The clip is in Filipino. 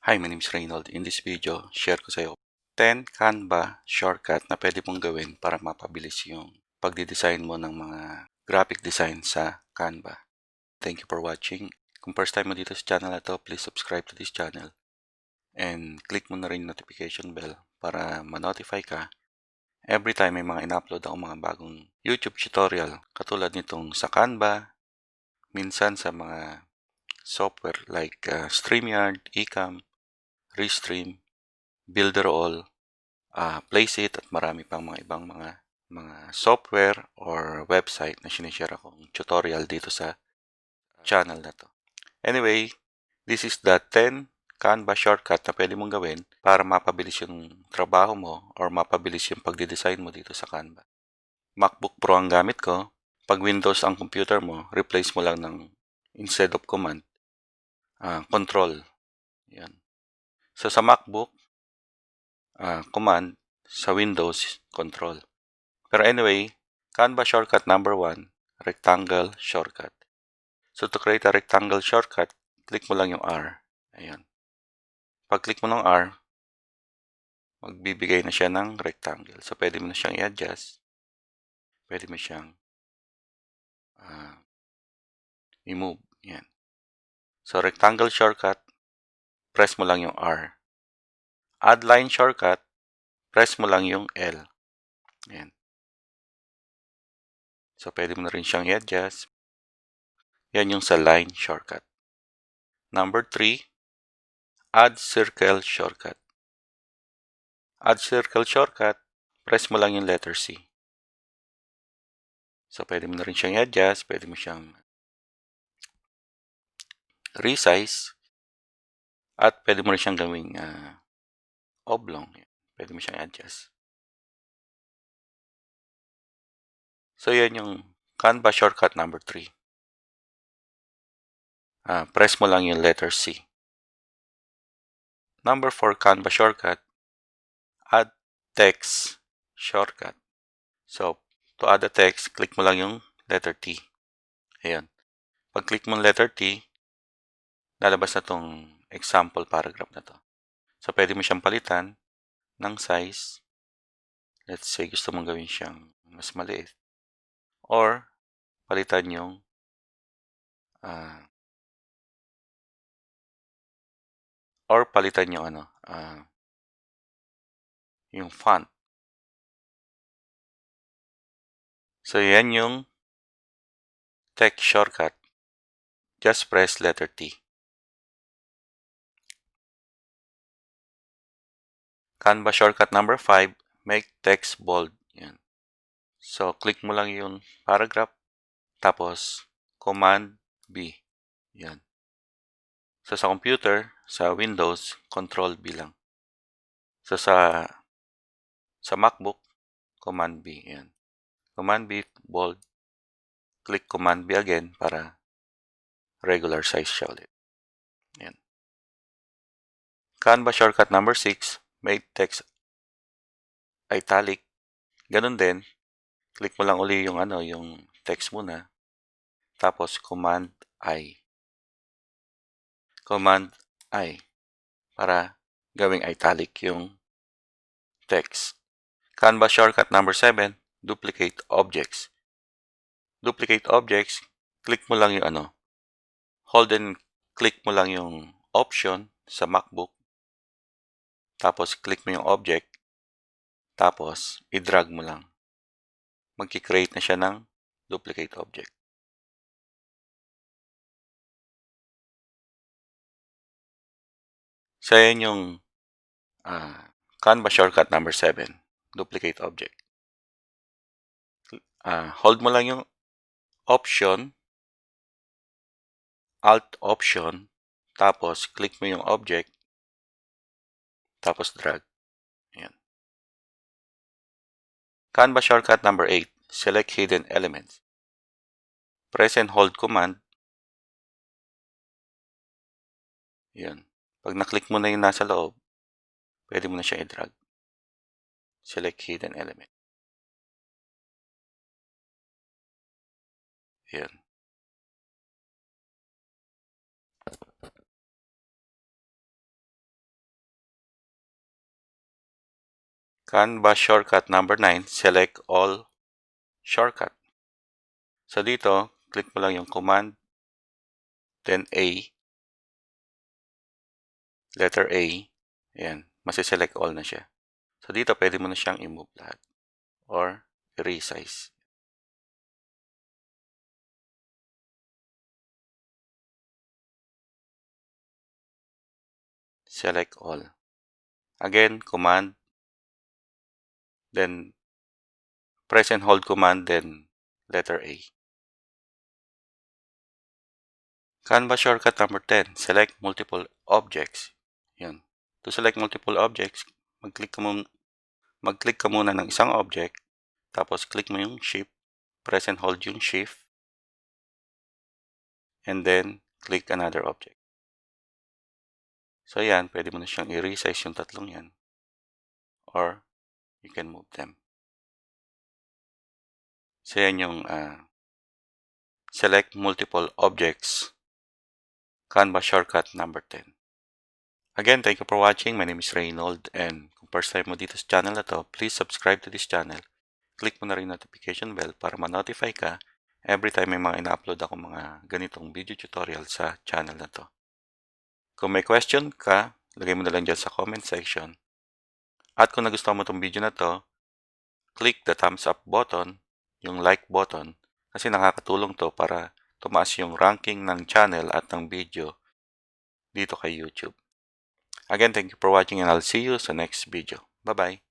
Hi, my name is Reynold. In this video, share ko sa iyo 10 Canva shortcut na pwede mong gawin para mapabilis yung pagdidesign mo ng mga graphic design sa Canva. Thank you for watching. Kung first time mo dito sa channel na to, please subscribe to this channel and click mo na rin yung notification bell para ma-notify ka every time may mga in-upload ako mga bagong YouTube tutorial katulad nitong sa Canva, minsan sa mga software like STREAMYARD, Ecamm, RESTREAM, Builderall, Placeit at marami pang mga ibang mga software or website na sinishare akong tutorial dito sa channel na to. Anyway, this is the 10 Canva shortcut na pwede mong gawin para mapabilis yung trabaho mo or mapabilis yung pagdidesign mo dito sa Canva. MacBook Pro ang gamit ko. Pag Windows ang computer mo, replace mo lang ng instead of command, control. Yan. So sa MacBook, command, sa Windows, control. Pero anyway, Canva shortcut number 1, rectangle shortcut. So to create a rectangle shortcut, click mo lang yung R. Ayan. Pag click mo ng R, magbibigay na siya ng rectangle. So pwede mo na siyang i-adjust. Pwede mo siyang i-move. Ayan. So rectangle shortcut, press mo lang yung R. Add line shortcut, press mo lang yung L. Ayan. So pwede mo na rin siyang i-adjust. Yan yung sa line shortcut. Number 3, add circle shortcut. Add circle shortcut, press mo lang yung letter C. So pwede mo na rin siyang i-adjust, pwede mo siyang resize, at pwede mo rin siyang gawing oblong. Pwede mo siyang i-adjust. So yan yung Canva shortcut number 3. Press mo lang yung letter C. Number 4 Canva shortcut, add text shortcut. So to add the text, click mo lang yung letter T. Ayan. Pag click mo yung letter T, lalabas na tong example paragraph na to. So pwede mo siyang palitan ng size. Let's say gusto mong gawin siyang mas maliit. Or palitan yung yung font. So yan yung text shortcut. Just press letter T. Canva shortcut number 5, make text bold. Yan. So click mo lang yung paragraph, tapos Command B. Yan. So sa computer, sa Windows, Control B lang. So sa MacBook, Command B. Yan. Command B, bold. Click Command B again para regular size siya ulit. Yan. Canva shortcut number 6, make text italic. Ganun din. Click mo lang uli yung yung text muna. Tapos Command I. Command I para gawing italic yung text. Canva shortcut number 7, duplicate objects. Duplicate objects, click mo lang yung hold and click mo lang yung option sa MacBook. Tapos click mo yung object. Tapos i-drag mo lang. Magki-create na siya ng duplicate object. So yan yung Canva shortcut number 7, duplicate object. Hold mo lang yung option, alt option, tapos click mo yung object, tapos drag. Ayan. Canva shortcut number 8, select hidden elements. Press and hold command. Ayan. Pag na-click mo na yung nasa loob, pwede mo na siya i-drag. Select hidden element. Ayan. Canva Shortcut number 9, select all shortcut. So dito, click mo lang yung command, then A, letter A. Ayan, masiselect all na siya. So dito, pwede mo na siyang i-move lahat or resize. Select all. Again, command, then press and hold command, then letter A. Canva shortcut number 10, select multiple objects. Yun. To select multiple objects, mag-click ka muna ng isang object, tapos click mo yung shift, press and hold yung shift, and then click another object. So yan, pwede mo na siyang i-resize yung tatlong yan, or you can move them. So yan yung select multiple objects, Canva shortcut number 10. Again, thank you for watching. My name is Reynold, and kung first time mo dito sa channel na to, please subscribe to this channel. Click mo na rin notification bell para ma-notify ka every time may mga ina-upload ako mga ganitong video tutorial sa channel na to. Kung may question ka, lagay mo na lang dyan sa comment section. At kung nagustuhan mo itong video na to, click the thumbs up button, yung like button, kasi nakakatulong to para tumaas yung ranking ng channel at ng video dito kay YouTube. Again, thank you for watching, and I'll see you sa next video. Bye-bye!